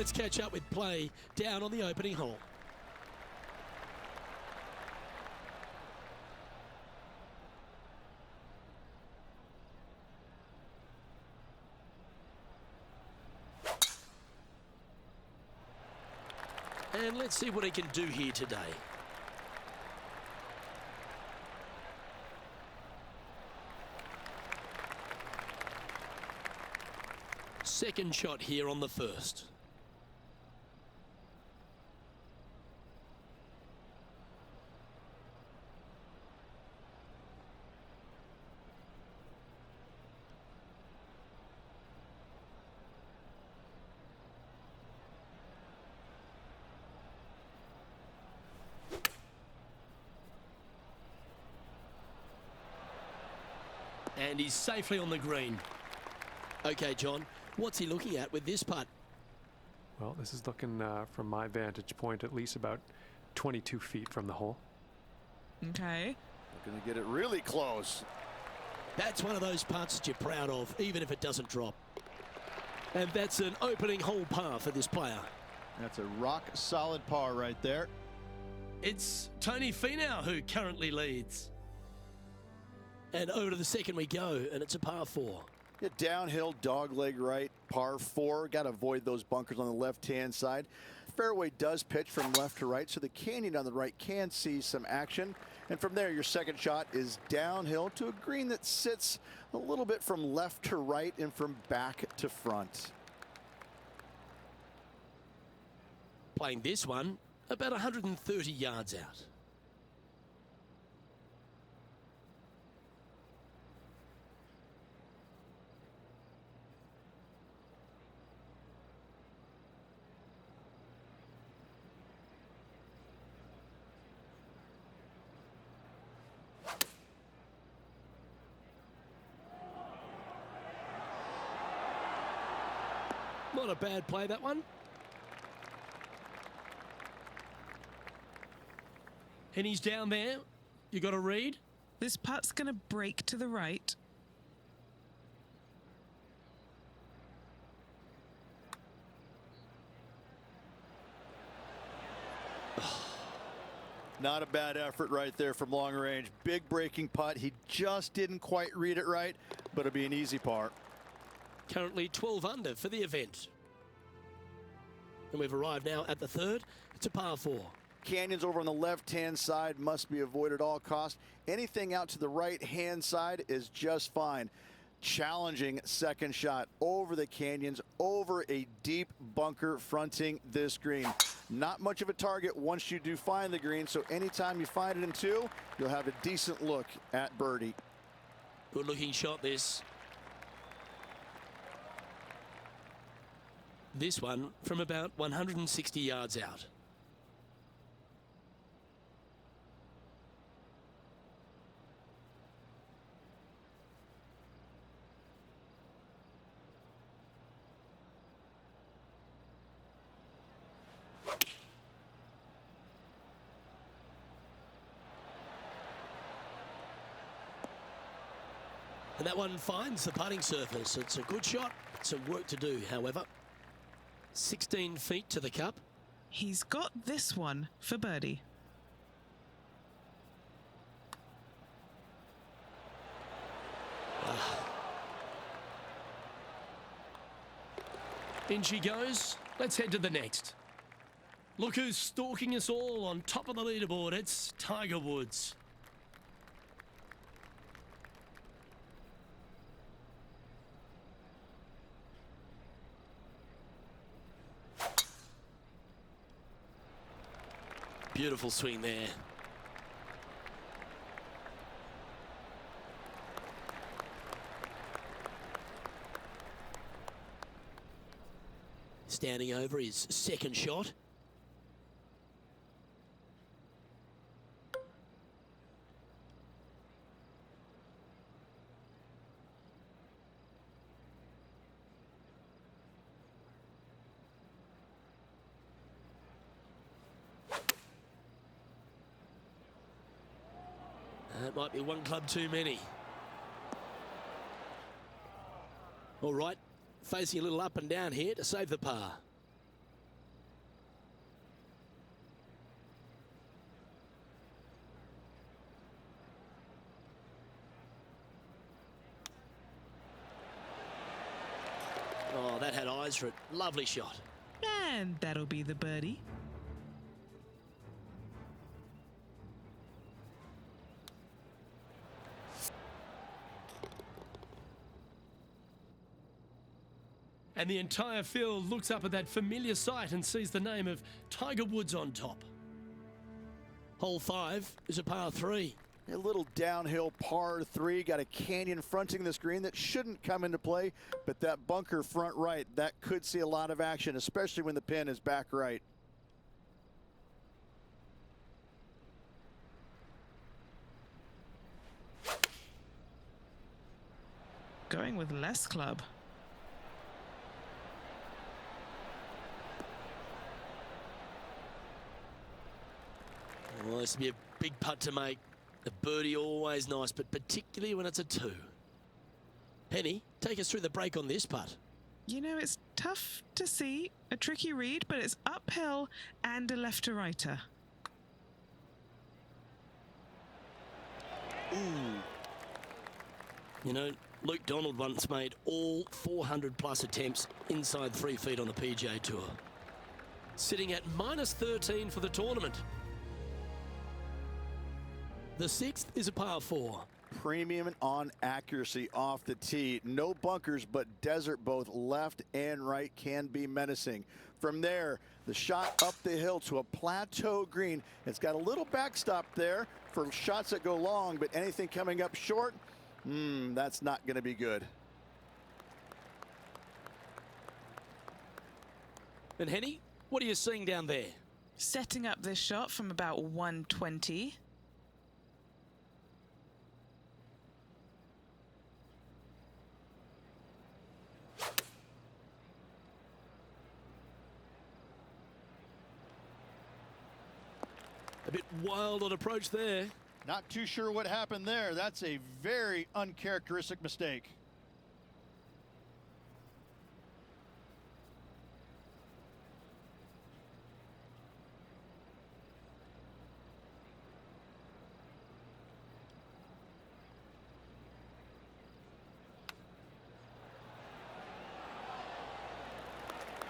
Let's catch up with play down on the opening hole. And let's see what he can do here today. Second shot here on the first. And he's safely on the green. Okay, John, what's he looking at with this putt? Well, this is looking, from my vantage point, at least about 22 feet from the hole. Okay. We're going to get it really close. That's one of those putts that you're proud of, even if it doesn't drop. And that's an opening hole par for this player. That's a rock-solid par right there. It's Tony Finau who currently leads. And over to the second we go, and it's a par 4. Yeah, downhill, dog leg right, par 4. Got to avoid those bunkers on the left-hand side. Fairway does pitch from left to right, so the canyon on the right can see some action. And from there, your second shot is downhill to a green that sits a little bit from left to right and from back to front. Playing this one about 130 yards out. Not a bad play, that one. And he's down there. You got to read. This putt's going to break to the right. Not a bad effort right there from long range. Big breaking putt. He just didn't quite read it right, but it'll be an easy par. Currently 12 under for the event. And we've arrived now at the third. It's a par 4. Canyons over on the left-hand side must be avoided at all costs. Anything out to the right-hand side is just fine. Challenging second shot over the canyons, over a deep bunker fronting this green. Not much of a target once you do find the green, so anytime you find it in 2, you'll have a decent look at birdie. Good looking shot this. This one from about 160 yards out. And that one finds the putting surface. It's a good shot. Some work to do, however. 16 feet to the cup. He's got this one for birdie. In she goes. Let's head to the next. Look who's stalking us all on top of the leaderboard. It's Tiger Woods. Beautiful swing there. Standing over his second shot. That might be one club too many. All right, facing a little up and down here to save the par. goes for it. Lovely shot. And that'll be the birdie. And the entire field looks up at that familiar sight and sees the name of Tiger Woods on top. Hole 5 is a par 3. A little downhill par 3, got a canyon fronting this green that shouldn't come into play, but that bunker front right, that could see a lot of action, especially when the pin is back right. Going with less club. Well, this will be a big putt to make. The birdie always nice, but particularly when it's a 2. Penny, take us through the break on this putt. You know, it's tough to see, a tricky read, but it's uphill and a left to righter. Ooh. You know, Luke Donald once made all 400 plus attempts inside 3 feet on the PGA Tour. Sitting at -13 for the tournament. The 6th is a par 4. Premium on accuracy off the tee. No bunkers, but desert both left and right can be menacing. From there, the shot up the hill to a plateau green. It's got a little backstop there for shots that go long, but anything coming up short, that's not going to be good. And Henny, what are you seeing down there? Setting up this shot from about 120. A bit wild on approach there. Not too sure what happened there. That's a very uncharacteristic mistake.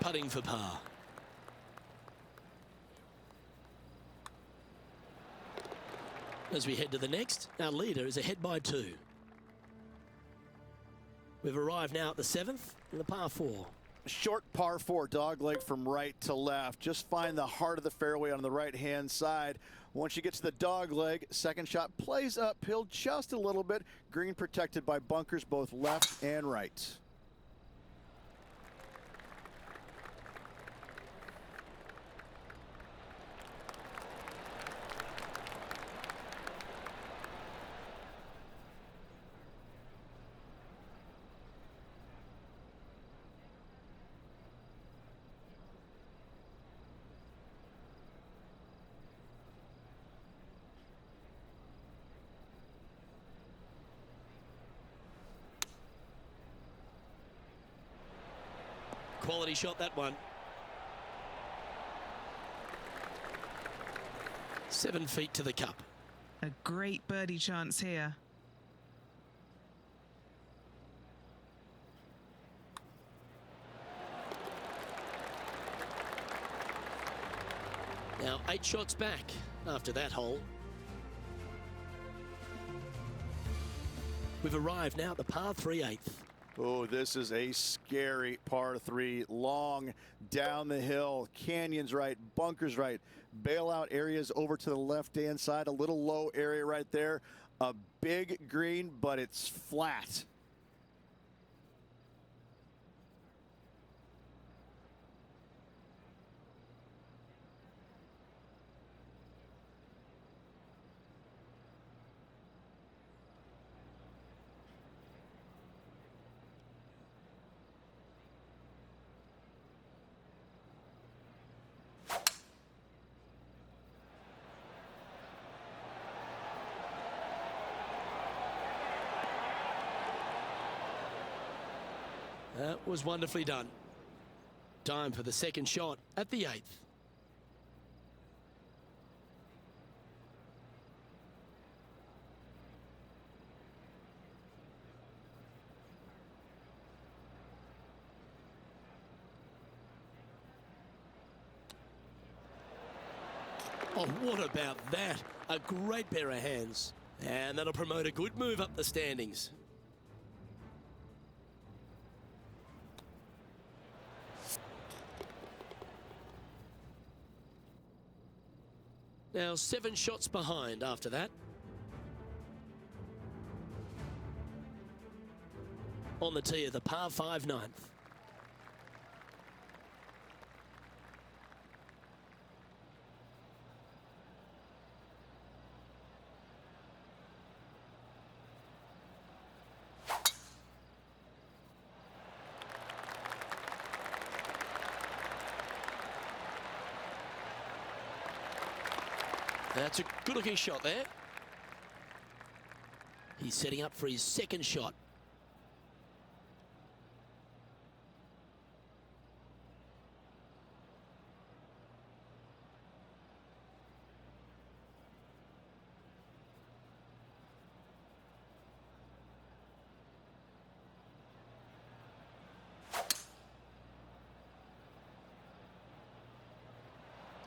Putting for par. As we head to the next, our leader is ahead by 2. We've arrived now at the 7th and the par 4. Short par 4, dogleg from right to left. Just find the heart of the fairway on the right-hand side. Once you get to the dogleg, second shot plays uphill just a little bit. Green protected by bunkers both left and right. Quality shot, that one. 7 feet to the cup. A great birdie chance here. Now 8 shots back after that hole. We've arrived now at the par 3 8th. Oh, this is a scary par 3. Long down the hill. Canyons right, bunkers right. Bailout areas over to the left-hand side. A little low area right there. A big green, but it's flat. That was wonderfully done. Time for the second shot at the 8th. Oh, what about that? A great pair of hands. And that'll promote a good move up the standings. Now 7 shots behind after that. On the tee of the par 5 ninth. That's a good-looking shot there. He's setting up for his second shot.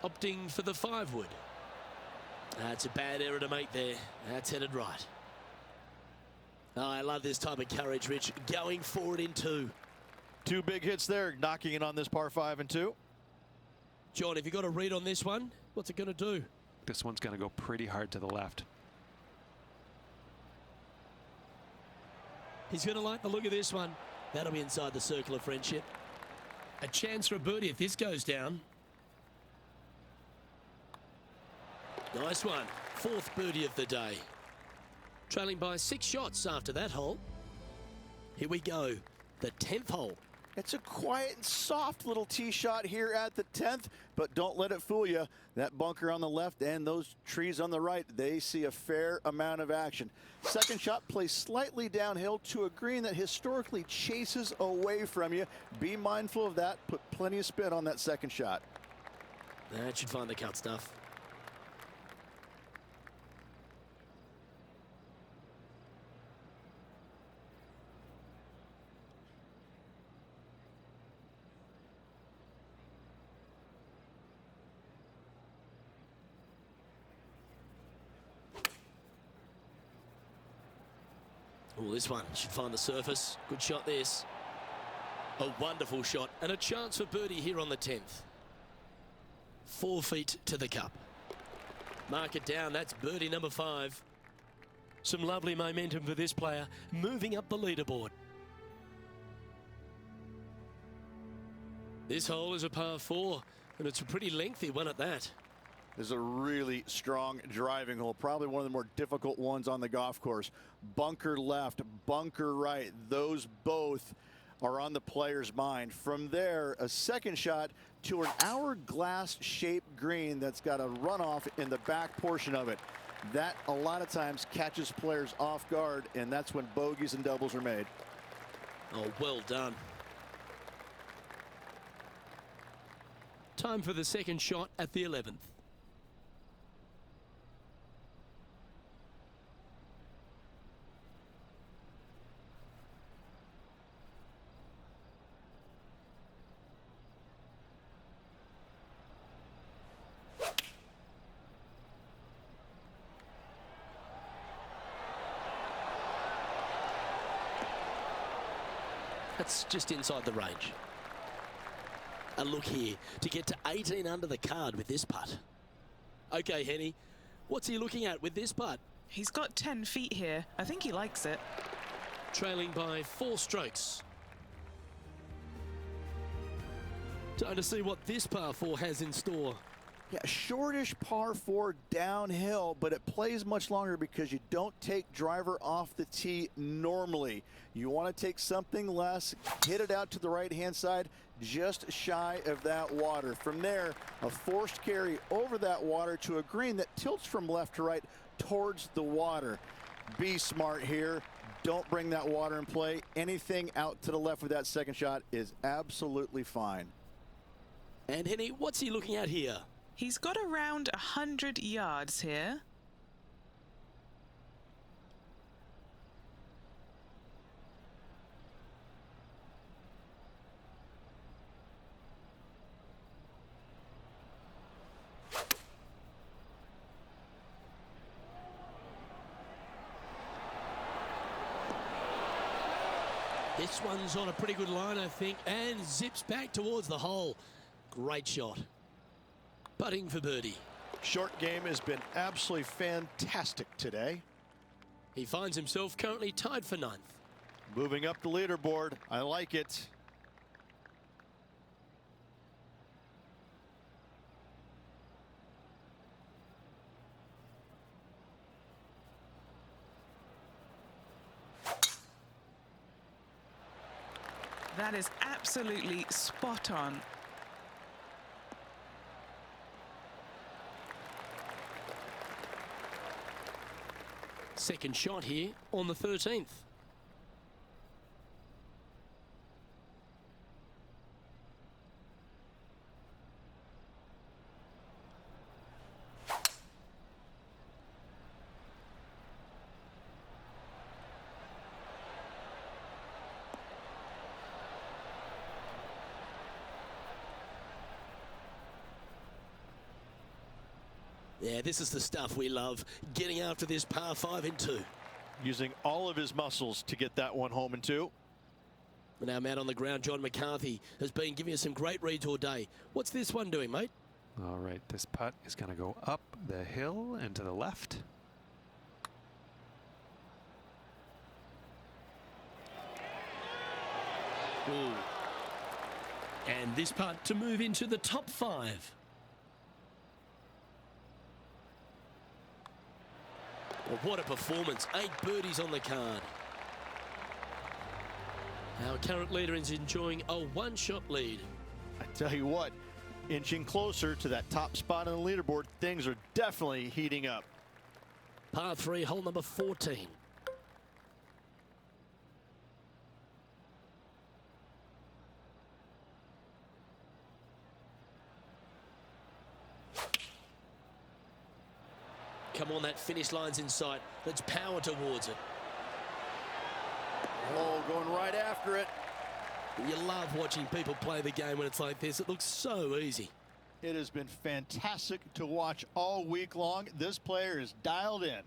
Opting for the 5-wood. That's a bad error to make there. That's headed right. Oh, I love this type of courage, Rich. Going forward in 2. 2 big hits there, knocking it on this par 5 and 2. John, have you got a read on this one? What's it going to do? This one's going to go pretty hard to the left. He's going to like the look of this one. That'll be inside the circle of friendship. A chance for a birdie if this goes down. Nice one. 4th birdie of the day. Trailing by 6 shots after that hole. Here we go. The 10th hole. It's a quiet and soft little tee shot here at the 10th, but don't let it fool you. That bunker on the left and those trees on the right, they see a fair amount of action. Second shot plays slightly downhill to a green that historically chases away from you. Be mindful of that. Put plenty of spin on that second shot. That should find the cut stuff. Oh, this one should find the surface. Good shot this. A wonderful shot and a chance for birdie here on the 10th. 4 feet to the cup. Mark it down. That's birdie number 5. Some lovely momentum for this player moving up the leaderboard. This hole is a par 4 and it's a pretty lengthy one at that. This is a really strong driving hole, probably one of the more difficult ones on the golf course. Bunker left, bunker right, those both are on the player's mind. From there, a second shot to an hourglass-shaped green that's got a runoff in the back portion of it. That, a lot of times, catches players off guard, and that's when bogeys and doubles are made. Oh, well done. Time for the second shot at the 11th. That's just inside the range. A look here to get to 18 under the card with this putt. Okay, Henny, what's he looking at with this putt? He's got 10 feet here. I think he likes it. Trailing by 4 strokes. Time to see what this par 4 has in store. Yeah, shortish par 4 downhill, but it plays much longer because you don't take driver off the tee normally. You want to take something less, hit it out to the right-hand side, just shy of that water. From there, a forced carry over that water to a green that tilts from left to right towards the water. Be smart here. Don't bring that water in play. Anything out to the left with that second shot is absolutely fine. And Henny, what's he looking at here? He's got around 100 yards here. This one's on a pretty good line, I think, and zips back towards the hole. Great shot. Putting for birdie. Short game has been absolutely fantastic today. He finds himself currently tied for 9th. Moving up the leaderboard. I like it. That is absolutely spot on. Second shot here on the 13th. Yeah, this is the stuff we love, getting after this par 5 in 2. Using all of his muscles to get that one home in 2. And our man on the ground, John McCarthy, has been giving us some great reads all day. What's this one doing, mate? All right, this putt is going to go up the hill and to the left. Ooh. And this putt to move into the top 5. Well, what a performance. 8 birdies on the card. Our current leader is enjoying a one-shot lead. I tell you what, inching closer to that top spot on the leaderboard, things are definitely heating up. Par 3, hole number 14. Come on, that finish line's in sight. Let's power towards it. Oh, going right after it. You love watching people play the game when it's like this. It looks so easy. It has been fantastic to watch all week long. This player is dialed in.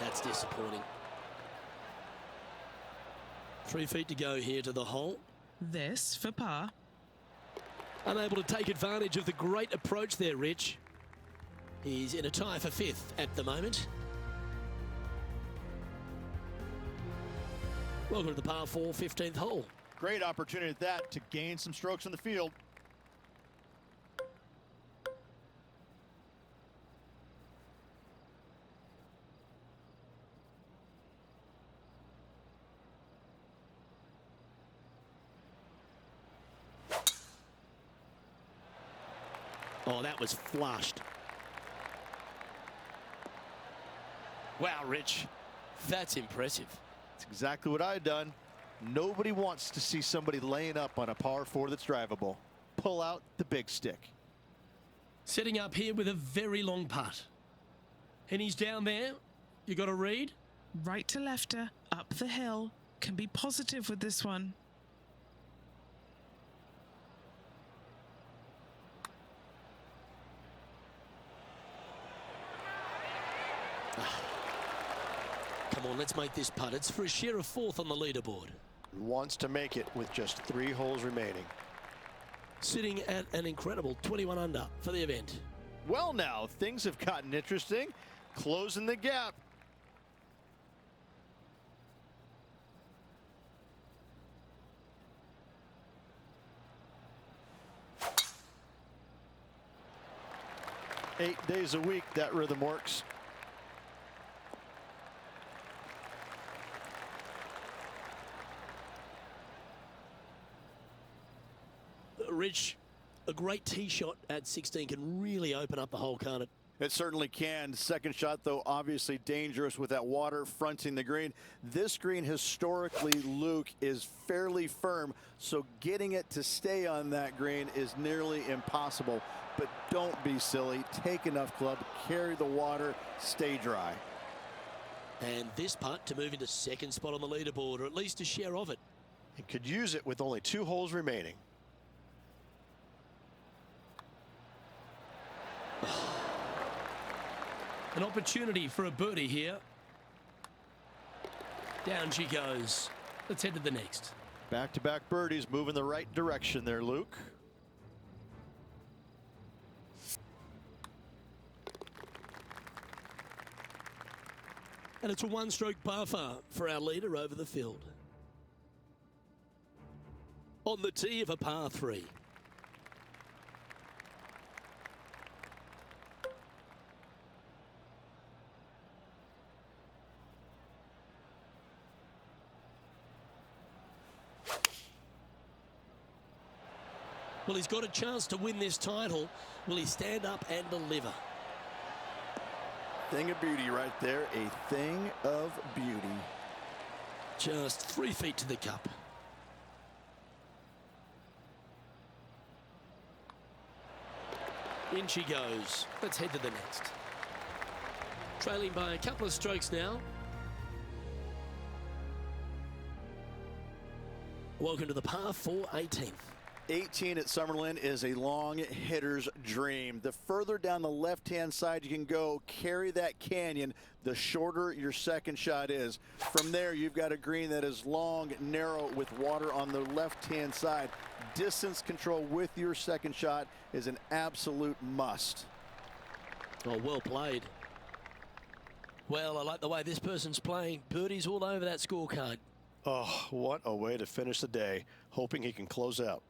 That's disappointing. 3 feet to go here to the hole. This for par. Unable to take advantage of the great approach there, Rich. He's in a tie for 5th at the moment. Welcome to the par 4 15th hole. Great opportunity at that to gain some strokes in the field. Oh, that was flushed. Wow, Rich, that's impressive. That's exactly what I've done. Nobody wants to see somebody laying up on a par 4 that's drivable. Pull out the big stick. Setting up here with a very long putt. And he's down there. You got a read? Right to lefter, up the hill. Can be positive with this one. Come on, let's make this putt. It's for a share of 4th on the leaderboard. Wants to make it with just 3 holes remaining. Sitting at an incredible 21 under for the event. Well, now things have gotten interesting. Closing the gap. Eight days a week, that rhythm works. Rich, a great tee shot at 16 can really open up the hole, can't it? It certainly can. Second shot, though, obviously dangerous with that water fronting the green. This green historically, Luke, is fairly firm, so getting it to stay on that green is nearly impossible. But don't be silly. Take enough club, carry the water, stay dry. And this putt to move into 2nd spot on the leaderboard, or at least a share of it. He could use it with only 2 holes remaining. An opportunity for a birdie here. Down she goes. Let's head to the next. Back-to-back birdies, moving the right direction there, Luke. And it's a one-stroke buffer for our leader over the field. On the tee of a par 3. Well, he's got a chance to win this title. Will he stand up and deliver? Thing of beauty right there. A thing of beauty. Just 3 feet to the cup. In she goes. Let's head to the next. Trailing by a couple of strokes now. Welcome to the par 4 18th. 18 at Summerlin is a long hitter's dream. The further down the left-hand side you can go, carry that canyon, the shorter your second shot is. From there, you've got a green that is long, narrow, with water on the left-hand side. Distance control with your second shot is an absolute must. Oh, well played. Well, I like the way this person's playing. Birdies all over that scorecard. Oh, what a way to finish the day. Hoping he can close out.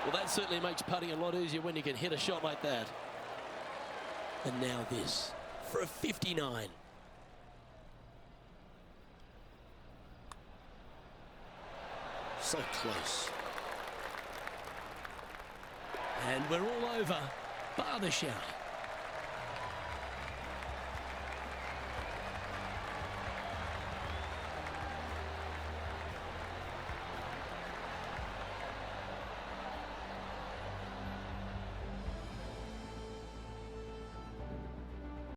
Well, that certainly makes putting a lot easier when you can hit a shot like that. And now this for a 59. So close. And we're all over, bar the shout.